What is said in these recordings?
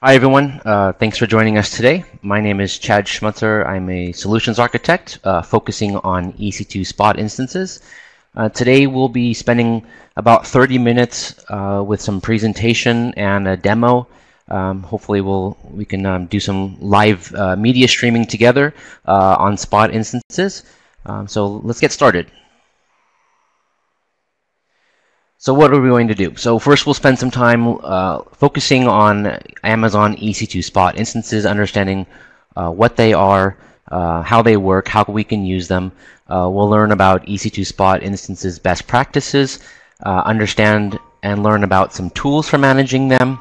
Hi everyone, thanks for joining us today. My name is Chad Schmutzer. I'm a solutions architect focusing on EC2 Spot Instances. Today we'll be spending about 30 minutes with some presentation and a demo. Hopefully we can do some live media streaming together on Spot Instances. So let's get started. So what are we going to do? So first we'll spend some time focusing on Amazon EC2 Spot Instances, understanding what they are, how they work, how we can use them. We'll learn about EC2 Spot Instances best practices, understand and learn about some tools for managing them.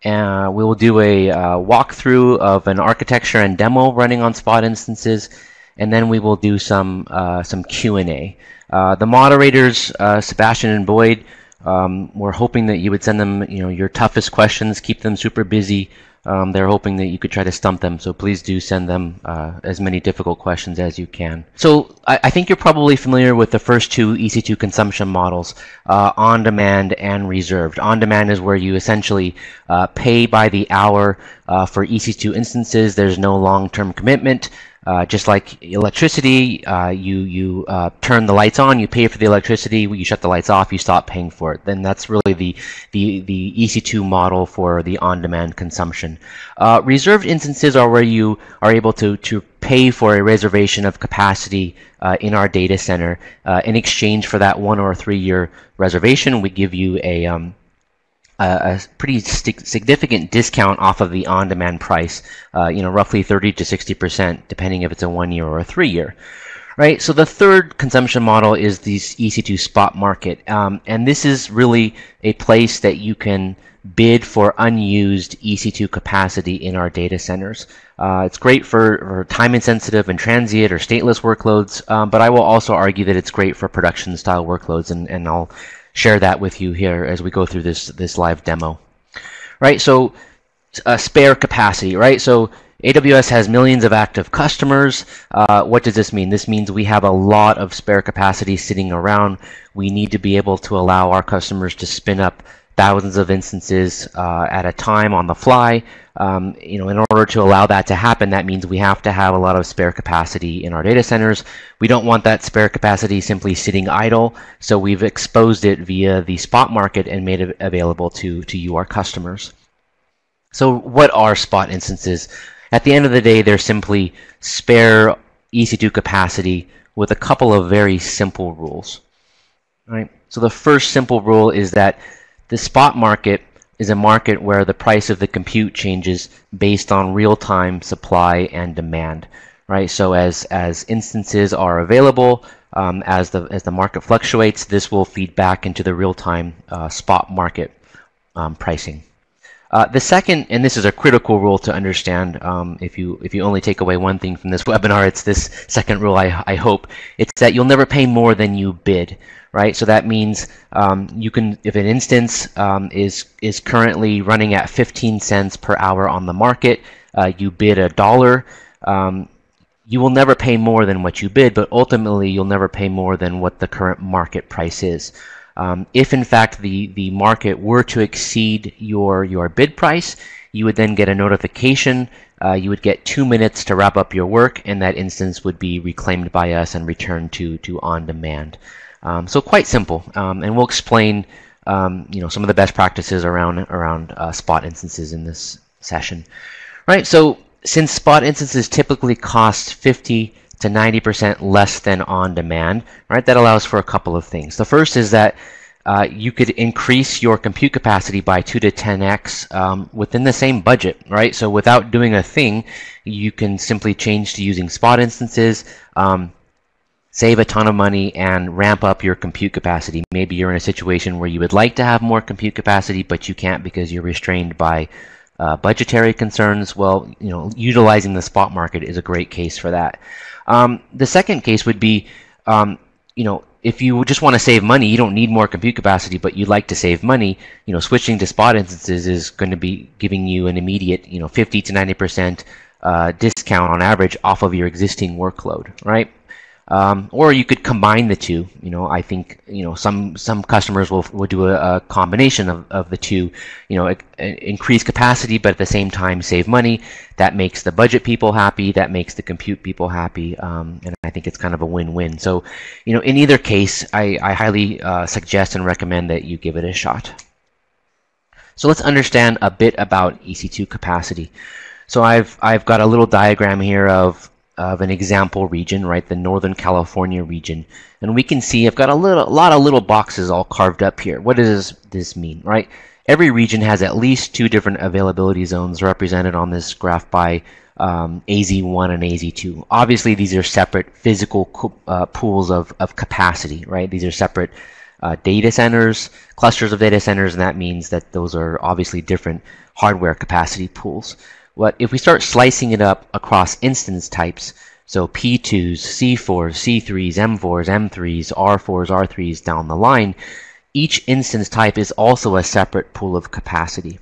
And we will do a walkthrough of an architecture and demo running on Spot Instances, and then we will do some Q&A. The moderators, Sebastian and Boyd, we're hoping that you would send them, your toughest questions, keep them super busy. They're hoping that you could try to stump them, so please do send them as many difficult questions as you can. So I think you're probably familiar with the first two EC2 consumption models, on-demand and reserved. On-demand is where you essentially pay by the hour for EC2 instances. There's no long-term commitment. Just like electricity, you turn the lights on, you pay for the electricity, you shut the lights off, you stop paying for it. Then that's really the EC2 model for the on-demand consumption. Reserved instances are where you are able to pay for a reservation of capacity in our data center. In exchange for that 1 or 3 year reservation, we give you a pretty significant discount off of the on-demand price, roughly 30 to 60%, depending if it's a 1 year or a 3 year. Right. So the third consumption model is the EC2 spot market, and this is really a place that you can bid for unused EC2 capacity in our data centers. It's great for time-insensitive and transient or stateless workloads, but I will also argue that it's great for production-style workloads, and I'll share that with you here as we go through this live demo. Right, so spare capacity, right? So AWS has millions of active customers. What does this mean? This means we have a lot of spare capacity sitting around. We need to be able to allow our customers to spin up thousands of instances at a time on the fly. In order to allow that to happen, that means we have to have a lot of spare capacity in our data centers. We don't want that spare capacity simply sitting idle, so we've exposed it via the spot market and made it available to you, our customers. So what are spot instances? At the end of the day, they're simply spare EC2 capacity with a couple of very simple rules. Right? So the first simple rule is that the spot market is a market where the price of the compute changes based on real-time supply and demand, right? So as instances are available, as the market fluctuates, this will feed back into the real-time spot market pricing. The second, and this is a critical rule to understand, if you only take away one thing from this webinar, it's this second rule, I hope. It's that you'll never pay more than you bid, right? So that means you can, if an instance is currently running at 15 cents per hour on the market, you bid $1, you will never pay more than what you bid, but ultimately you'll never pay more than what the current market price is. If in fact the market were to exceed your bid price, you would then get a notification. You would get 2 minutes to wrap up your work, and that instance would be reclaimed by us and returned to on demand. So quite simple, and we'll explain some of the best practices around spot instances in this session. Right. So since spot instances typically cost 50 to 90% less than on demand, right? That allows for a couple of things. The first is that you could increase your compute capacity by 2 to 10x within the same budget, right? So without doing a thing, you can simply change to using spot instances, save a ton of money, and ramp up your compute capacity. Maybe you're in a situation where you would like to have more compute capacity, but you can't because you're restrained by budgetary concerns. Well, utilizing the spot market is a great case for that. The second case would be, if you just want to save money, you don't need more compute capacity, but you'd like to save money, switching to spot instances is going to be giving you an immediate, 50 to 90% discount on average off of your existing workload, right? Or you could combine the two. I think some customers will do a combination of the two. Increase capacity, but at the same time save money. That makes the budget people happy. That makes the compute people happy. And I think it's kind of a win-win. So, in either case, I highly suggest and recommend that you give it a shot. So let's understand a bit about EC2 capacity. So I've got a little diagram here of an example region, right? The Northern California region. And we can see I've got a lot of little boxes all carved up here. What does this mean, right? Every region has at least 2 different availability zones represented on this graph by AZ1 and AZ2. Obviously, these are separate physical pools of capacity, right? These are separate data centers, clusters of data centers, and that means that those are obviously different hardware capacity pools. If we start slicing it up across instance types, so P2s, C4s, C3s, M4s, M3s, R4s, R3s down the line, each instance type is also a separate pool of capacity.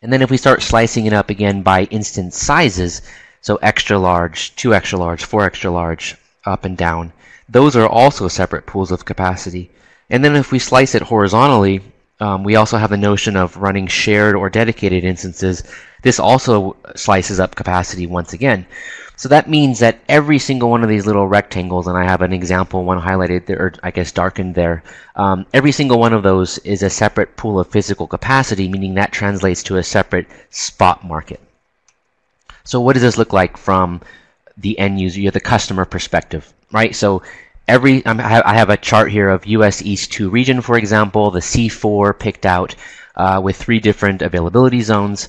And then if we start slicing it up again by instance sizes, so extra large, 2 extra large, 4 extra large, up and down, those are also separate pools of capacity. And then if we slice it horizontally, we also have the notion of running shared or dedicated instances. This also slices up capacity once again. So that means that every single one of these little rectangles, and I have an example one highlighted there, or I guess darkened there, every single one of those is a separate pool of physical capacity, meaning that translates to a separate spot market. So what does this look like from the end user, the customer perspective, right? So I have a chart here of US East 2 region, for example, the C4 picked out with 3 different availability zones.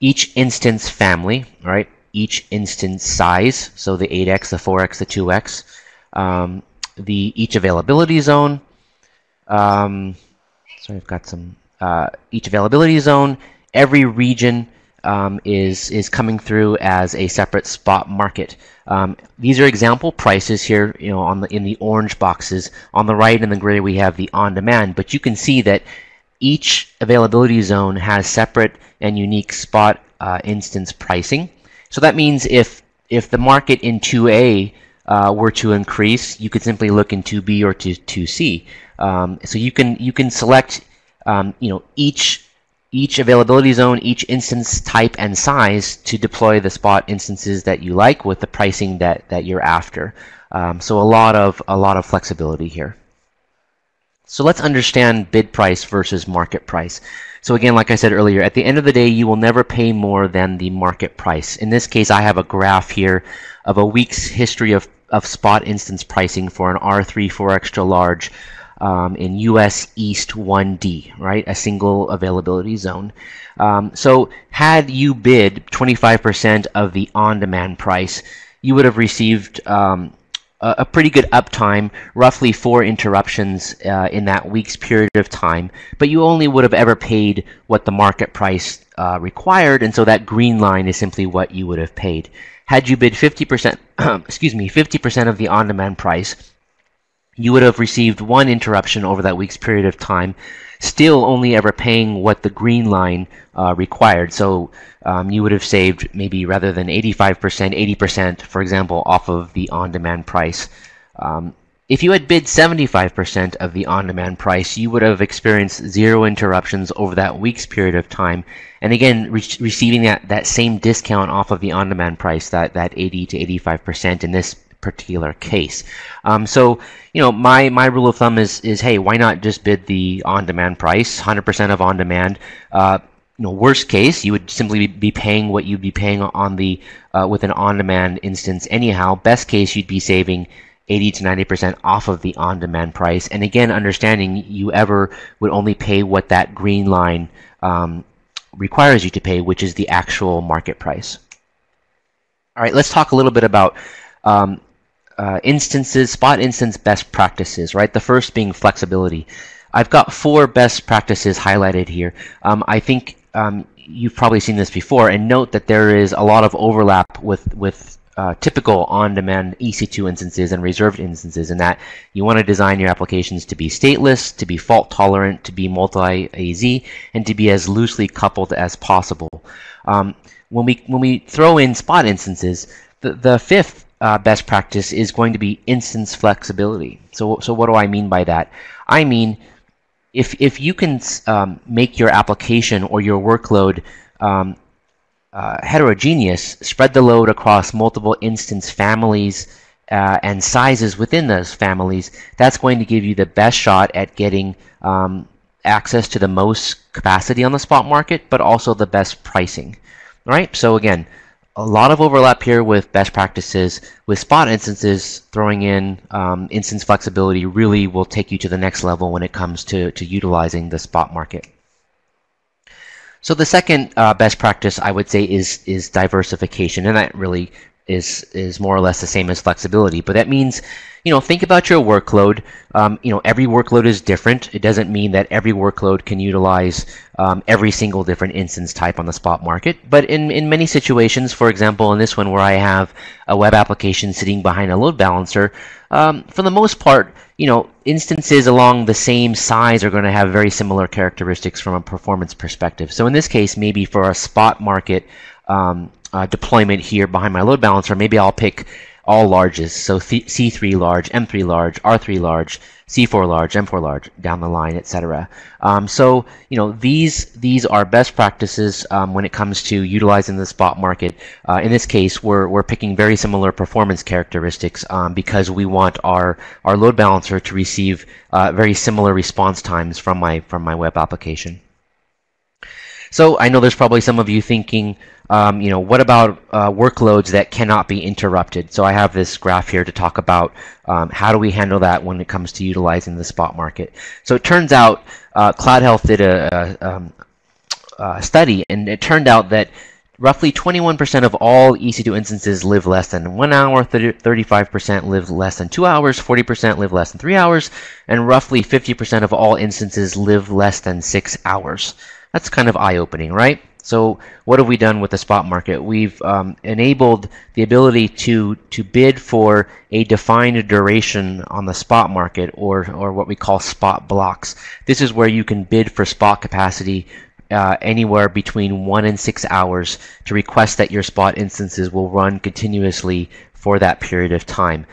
Each instance family, right? Each instance size, so the 8x, the 4x, the 2x, each availability zone. Sorry, I've got some. Each availability zone, every region is coming through as a separate spot market. These are example prices here, in the orange boxes. On the right in the gray we have the on-demand, but you can see that each availability zone has separate and unique spot instance pricing. So that means if the market in 2A were to increase, you could simply look in 2B or 2C. So you can select each availability zone, each instance type and size to deploy the spot instances that you like with the pricing that you're after. So a lot of flexibility here. So let's understand bid price versus market price. So again, like I said earlier, at the end of the day, you will never pay more than the market price. In this case, I have a graph here of a week's history of spot instance pricing for an R3 4 extra large in US East 1D, right? A single availability zone. So had you bid 25% of the on-demand price, you would have received a pretty good uptime, roughly 4 interruptions in that week's period of time, but you only would have ever paid what the market price required, and so that green line is simply what you would have paid. Had you bid 50%, 50% of the on-demand price, you would have received 1 interruption over that week's period of time, still only ever paying what the green line required. So you would have saved maybe rather than 85%, 80%, for example, off of the on-demand price. If you had bid 75% of the on-demand price, you would have experienced 0 interruptions over that week's period of time. And again, receiving that same discount off of the on-demand price, that 80 to 85% in this particular case. So my rule of thumb is hey, why not just bid the on-demand price, 100% of on-demand. Worst case, you would simply be paying what you'd be paying on the with an on-demand instance anyhow. Best case, you'd be saving 80 to 90% off of the on-demand price. And again, understanding you ever would only pay what that green line requires you to pay, which is the actual market price. All right, let's talk a little bit about instances, spot instance best practices, right? The first being flexibility. I've got 4 best practices highlighted here. I think you've probably seen this before, and note that there is a lot of overlap with typical on-demand EC2 instances and reserved instances, in that you want to design your applications to be stateless, to be fault-tolerant, to be multi-AZ, and to be as loosely coupled as possible. When we throw in spot instances, the 5th best practice is going to be instance flexibility. So what do I mean by that? I mean, if you can make your application or your workload heterogeneous, spread the load across multiple instance families and sizes within those families, that's going to give you the best shot at getting access to the most capacity on the spot market, but also the best pricing. All right, so again, a lot of overlap here with best practices. With spot instances, throwing in instance flexibility really will take you to the next level when it comes to utilizing the spot market. So the second best practice I would say is diversification, and that really is more or less the same as flexibility. But that means, think about your workload. Every workload is different. It doesn't mean that every workload can utilize every single different instance type on the spot market. But in many situations, for example, in this one where I have a web application sitting behind a load balancer, for the most part, instances along the same size are going to have very similar characteristics from a performance perspective. So in this case, maybe for a spot market deployment here behind my load balancer, maybe I'll pick all larges, so C3 large, M3 large, R3 large, C4 large, M4 large, down the line, etc. So these are best practices when it comes to utilizing the spot market. In this case, we're picking very similar performance characteristics because we want our load balancer to receive very similar response times from my web application. So I know there's probably some of you thinking, what about workloads that cannot be interrupted? So I have this graph here to talk about how do we handle that when it comes to utilizing the spot market. So it turns out Cloud Health did a study, and it turned out that roughly 21% of all EC2 instances live less than 1 hour, 35% live less than 2 hours, 40% live less than 3 hours, and roughly 50% of all instances live less than 6 hours. That's kind of eye-opening, right? So what have we done with the spot market? We've enabled the ability to bid for a defined duration on the spot market, or what we call spot blocks. This is where you can bid for spot capacity anywhere between 1 and 6 hours to request that your spot instances will run continuously for that period of time.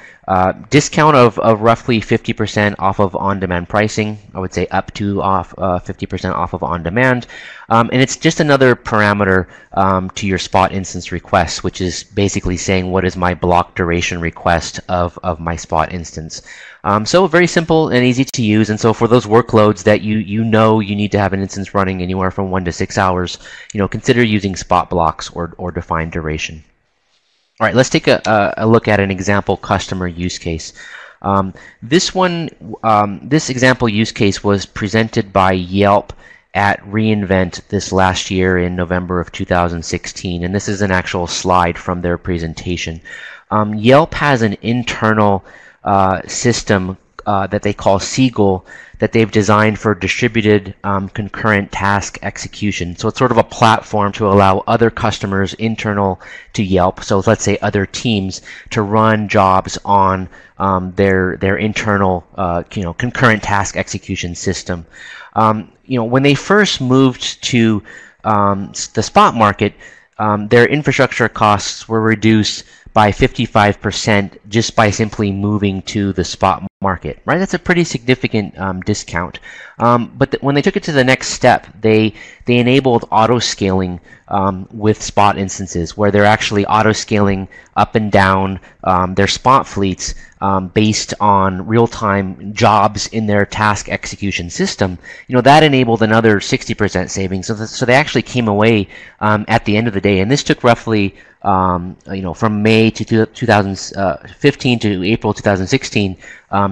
Discount of roughly 50% off of on-demand pricing. I would say up to 50% off of on-demand. And it's just another parameter to your spot instance request, which is basically saying what is my block duration request of my spot instance. So very simple and easy to use. And so for those workloads that you need to have an instance running anywhere from 1 to 6 hours, consider using spot blocks or defined duration. All right, let's take a look at an example customer use case. This example use case was presented by Yelp at reInvent this last year in November of 2016, and this is an actual slide from their presentation. Yelp has an internal system that they call Seagull that they've designed for distributed concurrent task execution. So it's sort of a platform to allow other customers internal to Yelp, so let's say other teams, to run jobs on their internal concurrent task execution system. When they first moved to the spot market, their infrastructure costs were reduced by 55% just by simply moving to the spot market, right? That's a pretty significant discount. But when they took it to the next step, they enabled auto-scaling with spot instances, where they're actually auto-scaling up and down their spot fleets based on real-time jobs in their task execution system. That enabled another 60% savings. So they actually came away at the end of the day, and this took roughly from May to 2015 to April 2016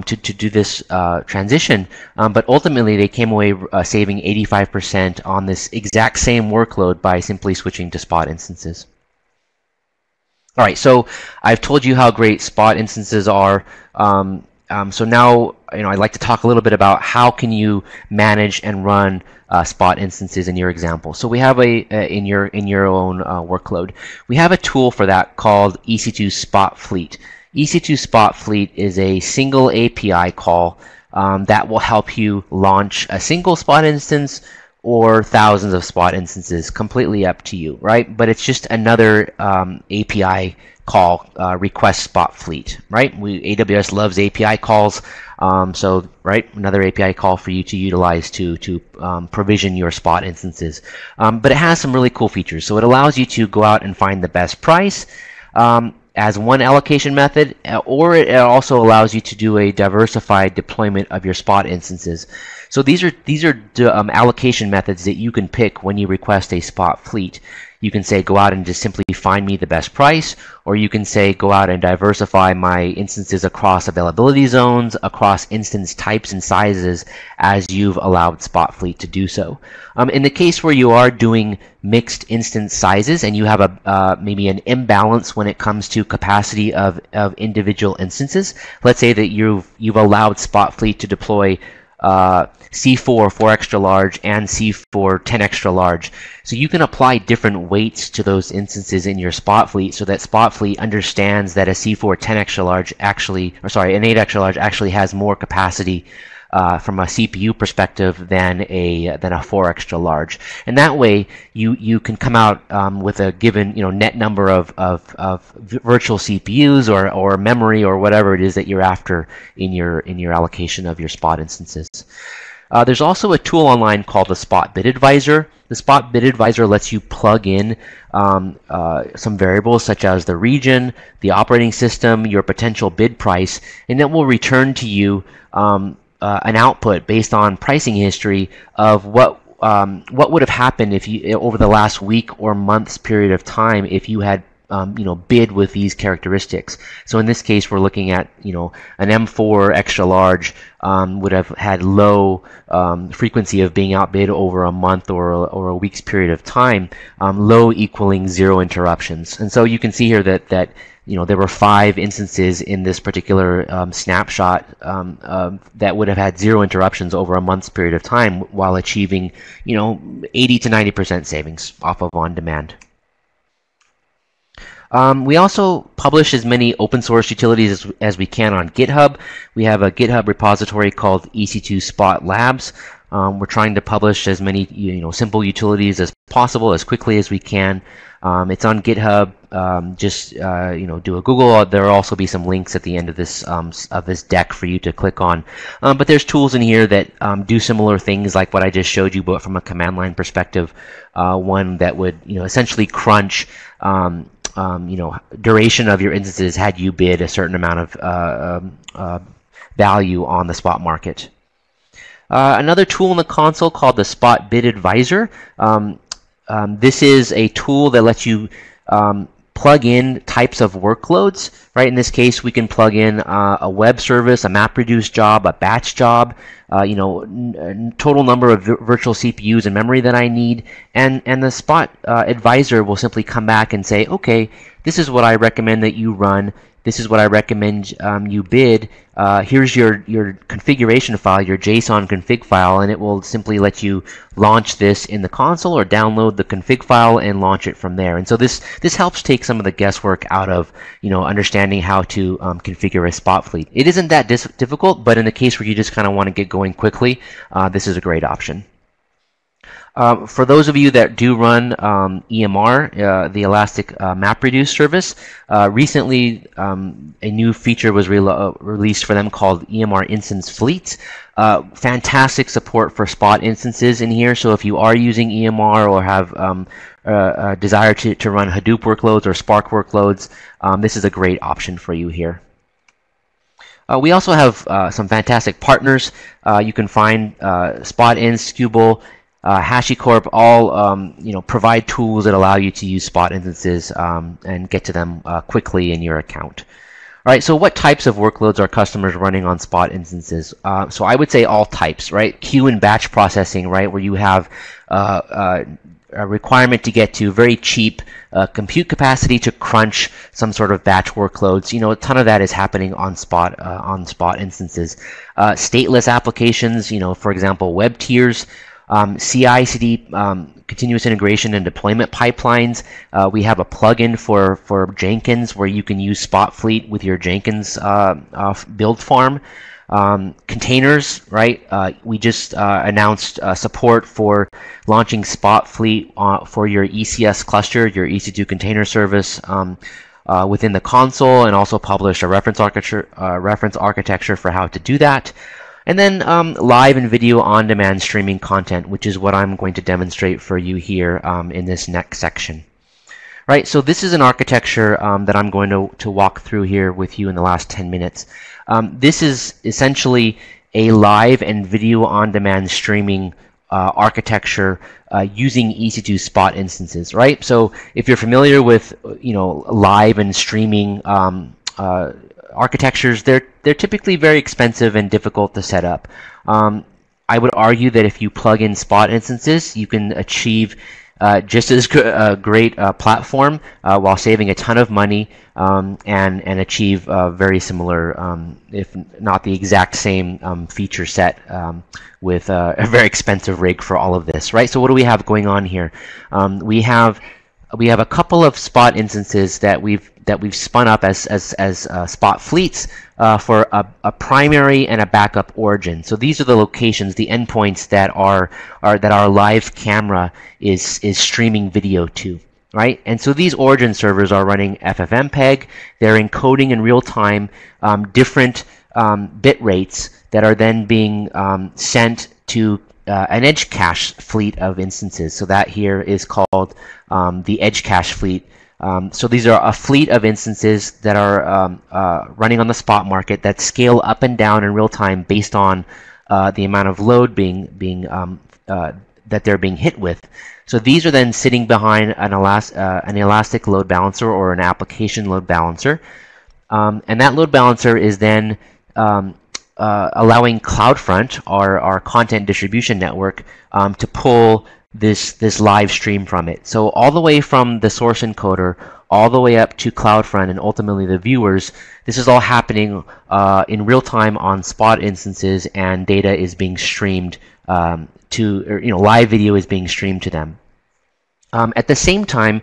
to do this transition, but ultimately they came away saving 85% on this exact same workload by simply switching to spot instances. All right, so I've told you how great spot instances are. So now, I'd like to talk a little bit about how can you manage and run spot instances in your example. So we have in your own workload, we have a tool for that called EC2 Spot Fleet. EC2 Spot Fleet is a single API call that will help you launch a single spot instance or thousands of Spot instances, completely up to you, right? But it's just another API call, request Spot fleet, right? AWS loves API calls, so right, another API call for you to utilize to provision your Spot instances. But it has some really cool features. So it allows you to go out and find the best price as one allocation method, or it also allows you to do a diversified deployment of your Spot instances. So these are allocation methods that you can pick when you request a Spot fleet. You can say go out and just simply find me the best price, or you can say go out and diversify my instances across availability zones, across instance types and sizes as you've allowed Spot Fleet to do so. In the case where you are doing mixed instance sizes and you have maybe an imbalance when it comes to capacity of individual instances, let's say that you've allowed Spot Fleet to deploy C4 4 extra large and C4 10 extra large. So you can apply different weights to those instances in your Spot Fleet so that Spot Fleet understands that a C4 10 extra large actually, or sorry, an 8 extra large actually has more capacity from a CPU perspective than a 4 extra large, and that way you can come out with a given net number of virtual CPUs or memory or whatever it is that you're after in your allocation of your Spot instances. There's also a tool online called the Spot Bid Advisor. The Spot Bid Advisor lets you plug in some variables such as the region, the operating system, your potential bid price, and it will return to you an output based on pricing history of what would have happened if you over the last week or months period of time if you had bid with these characteristics. So in this case, we're looking at an M4 extra large would have had low frequency of being outbid over a month or a week's period of time, low equaling 0 interruptions. And so you can see here that there were 5 instances in this particular snapshot that would have had 0 interruptions over a month's period of time while achieving 80 to 90% savings off of on-demand. We also publish as many open source utilities as we can on GitHub. We have a GitHub repository called EC2 Spot Labs. We're trying to publish as many simple utilities as possible as quickly as we can. It's on GitHub. Just do a Google. There will also be some links at the end of this deck for you to click on. But there's tools in here that do similar things like what I just showed you, but from a command line perspective. One that would essentially crunch duration of your instances had you bid a certain amount of value on the spot market. Another tool in the console called the Spot Bid Advisor. This is a tool that lets you plug in types of workloads. Right? In this case, we can plug in a web service, a MapReduce job, a batch job, total number of virtual CPUs and memory that I need, and the Spot Advisor will simply come back and say, okay, this is what I recommend that you run. This is what I recommend you bid. Here's your configuration file, your JSON config file, and it will simply let you launch this in the console or download the config file and launch it from there. And so this helps take some of the guesswork out of understanding how to configure a Spot Fleet. It isn't that difficult, but in the case where you just kind of want to get going quickly, this is a great option. For those of you that do run EMR, the Elastic MapReduce service, recently a new feature was released for them called EMR Instance Fleets. Fantastic support for Spot instances in here, so if you are using EMR or have a desire to run Hadoop workloads or Spark workloads, this is a great option for you here. We also have some fantastic partners. You can find SpotInst, Scalable, HashiCorp, all provide tools that allow you to use Spot instances and get to them quickly in your account. All right, so what types of workloads are customers running on Spot instances? So I would say all types, right? Queue and batch processing, right, where you have a requirement to get to very cheap compute capacity to crunch some sort of batch workloads. A ton of that is happening on Spot instances. Stateless applications, for example, web tiers. CI/CD, continuous integration and deployment pipelines. We have a plugin for Jenkins where you can use Spot Fleet with your Jenkins build farm. Containers, right? We just announced support for launching Spot Fleet for your ECS cluster, your EC2 container service within the console, and also published a reference architecture for how to do that. And then live and video on-demand streaming content, which is what I'm going to demonstrate for you here in this next section. Right, so this is an architecture that I'm going to walk through here with you in the last 10 minutes. This is essentially a live and video on-demand streaming architecture using EC2 Spot instances, right? So if you're familiar with, live and streaming architectures, they're typically very expensive and difficult to set up. I would argue that if you plug in Spot instances, you can achieve just as great platform while saving a ton of money and achieve very similar, if not the exact same feature set with a very expensive rig for all of this, right? So what do we have going on here? We have a couple of Spot instances that we've spun up as Spot Fleets for a primary and a backup origin. So these are the locations, the endpoints that our live camera is streaming video to, right? And so these origin servers are running FFmpeg. They're encoding in real time different bit rates that are then being sent to an edge cache fleet of instances. So that here is called the edge cache fleet. So these are a fleet of instances that are running on the spot market that scale up and down in real time based on the amount of load that they're being hit with. So these are then sitting behind an elastic load balancer or an application load balancer, and that load balancer is then allowing CloudFront, our content distribution network, to pull this live stream from it. So all the way from the source encoder all the way up to CloudFront and ultimately the viewers, this is all happening in real time on Spot instances, and data is being streamed live video is being streamed to them. At the same time,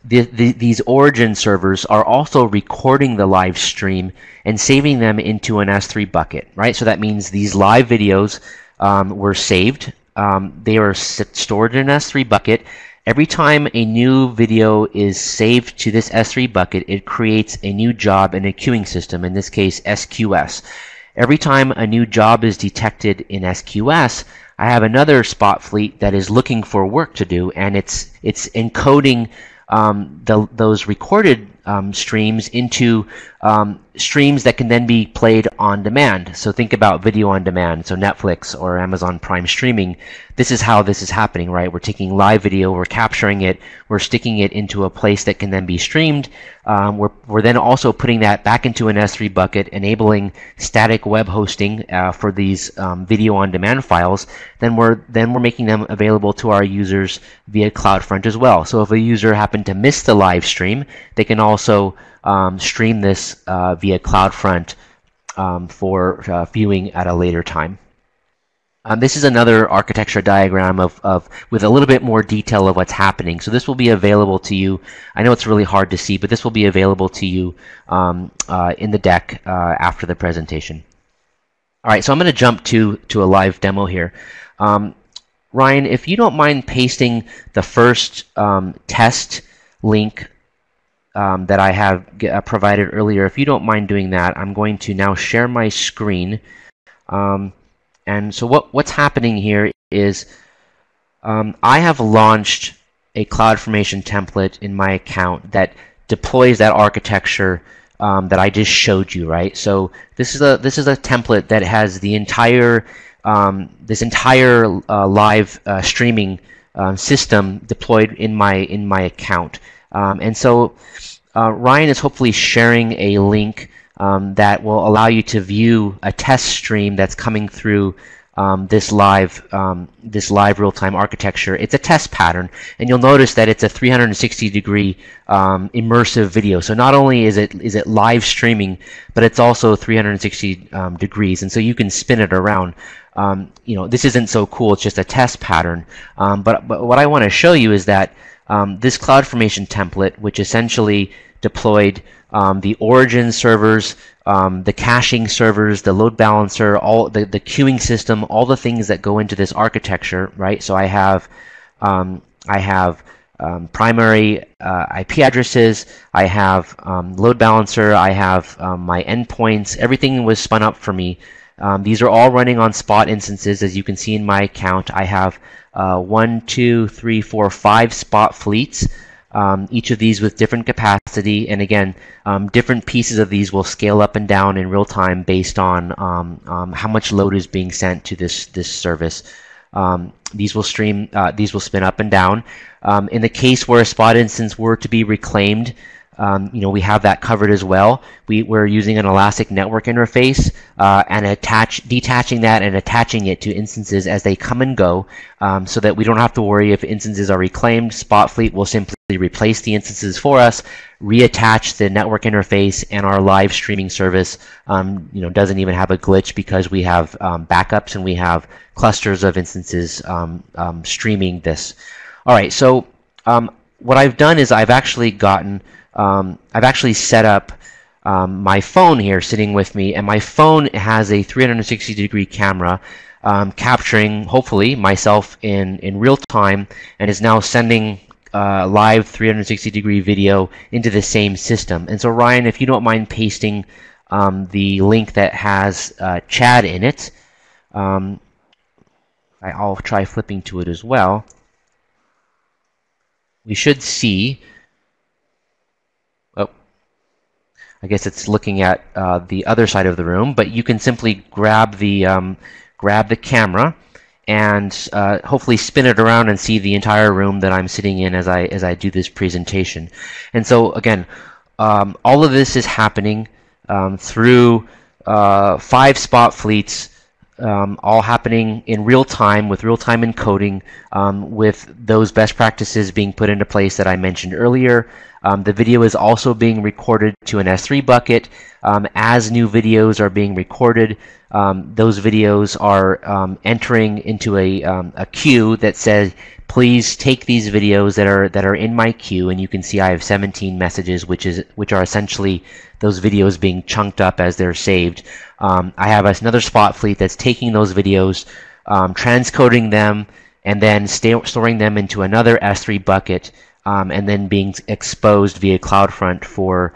these origin servers are also recording the live stream and saving them into an S3 bucket, right? So that means these live videos were saved. They are stored in an S3 bucket. Every time a new video is saved to this S3 bucket, it creates a new job in a queuing system, in this case SQS. Every time a new job is detected in SQS, I have another Spot Fleet that is looking for work to do, and it's encoding those recorded streams into streams that can then be played on demand. So think about video on demand, so Netflix or Amazon Prime streaming. This is how this is happening, right? We're taking live video, we're capturing it, we're sticking it into a place that can then be streamed. We're then also putting that back into an S3 bucket, enabling static web hosting for these video on demand files. Then we're making them available to our users via CloudFront as well. So if a user happened to miss the live stream, they can also stream this via CloudFront for viewing at a later time. This is another architecture diagram with a little bit more detail of what's happening. So this will be available to you. I know it's really hard to see, but this will be available to you in the deck after the presentation. All right, so I'm going to jump to a live demo here. Ryan, if you don't mind pasting the first test link that I have provided earlier, if you don't mind doing that, I'm going to now share my screen. And so what's happening here is I have launched a CloudFormation template in my account that deploys that architecture that I just showed you, right? So this is a template that has the entire this entire live streaming system deployed in my account. And so Ryan is hopefully sharing a link that will allow you to view a test stream that's coming through this live real-time architecture. It's a test pattern, and you'll notice that it's a 360-degree immersive video. So not only is it live streaming, but it's also 360 degrees, and so you can spin it around. This isn't so cool. It's just a test pattern. But what I want to show you is that this CloudFormation template, which essentially deployed the origin servers the caching servers, the load balancer, all the queuing system, all the things that go into this architecture, right? So I have primary IP addresses, I have load balancer, I have my endpoints. Everything was spun up for me. These are all running on Spot instances. As you can see in my account, I have 1, 2, 3, 4, 5 Spot fleets. Each of these with different capacity, and again, different pieces of these will scale up and down in real time based on how much load is being sent to this service. These will spin up and down. In the case where a Spot instance were to be reclaimed, we have that covered as well. We're using an elastic network interface and detaching that and attaching it to instances as they come and go, so that we don't have to worry if instances are reclaimed. Spot Fleet will simply replace the instances for us, reattach the network interface, and our live streaming service doesn't even have a glitch because we have backups and we have clusters of instances streaming this. All right, so what I've done is I've actually set up my phone here sitting with me, and my phone has a 360-degree camera capturing, hopefully, myself in real time, and is now sending live 360-degree video into the same system. And so, Ryan, if you don't mind pasting the link that has Chad in it, I'll try flipping to it as well. We should see. Oh, I guess it's looking at the other side of the room, but you can simply grab the camera and hopefully spin it around and see the entire room that I'm sitting in as I do this presentation. And so again, all of this is happening through 5 Spot fleets, all happening in real time with real-time encoding, with those best practices being put into place that I mentioned earlier. The video is also being recorded to an S3 bucket. As new videos are being recorded, those videos are entering into a queue that says, please take these videos that are in my queue, and you can see I have 17 messages, which are essentially those videos being chunked up as they're saved. I have another Spot fleet that's taking those videos, transcoding them, and then storing them into another S3 bucket, and then being exposed via CloudFront for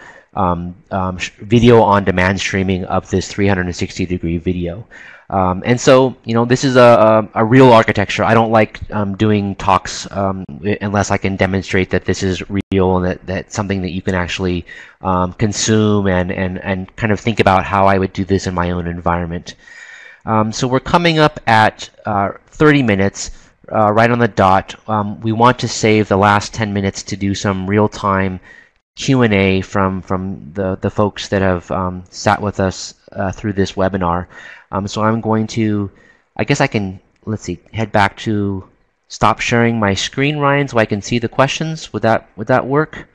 video on demand streaming of this 360-degree video. And so, this is a real architecture. I don't like doing talks unless I can demonstrate that this is real and that that's something that you can actually consume and kind of think about how I would do this in my own environment. So we're coming up at 30 minutes, right on the dot. We want to save the last 10 minutes to do some real-time Q&A from the folks that have sat with us through this webinar. So I'm going to, I guess I can, let's see, head back to stop sharing my screen, Ryan, so I can see the questions. Would that work?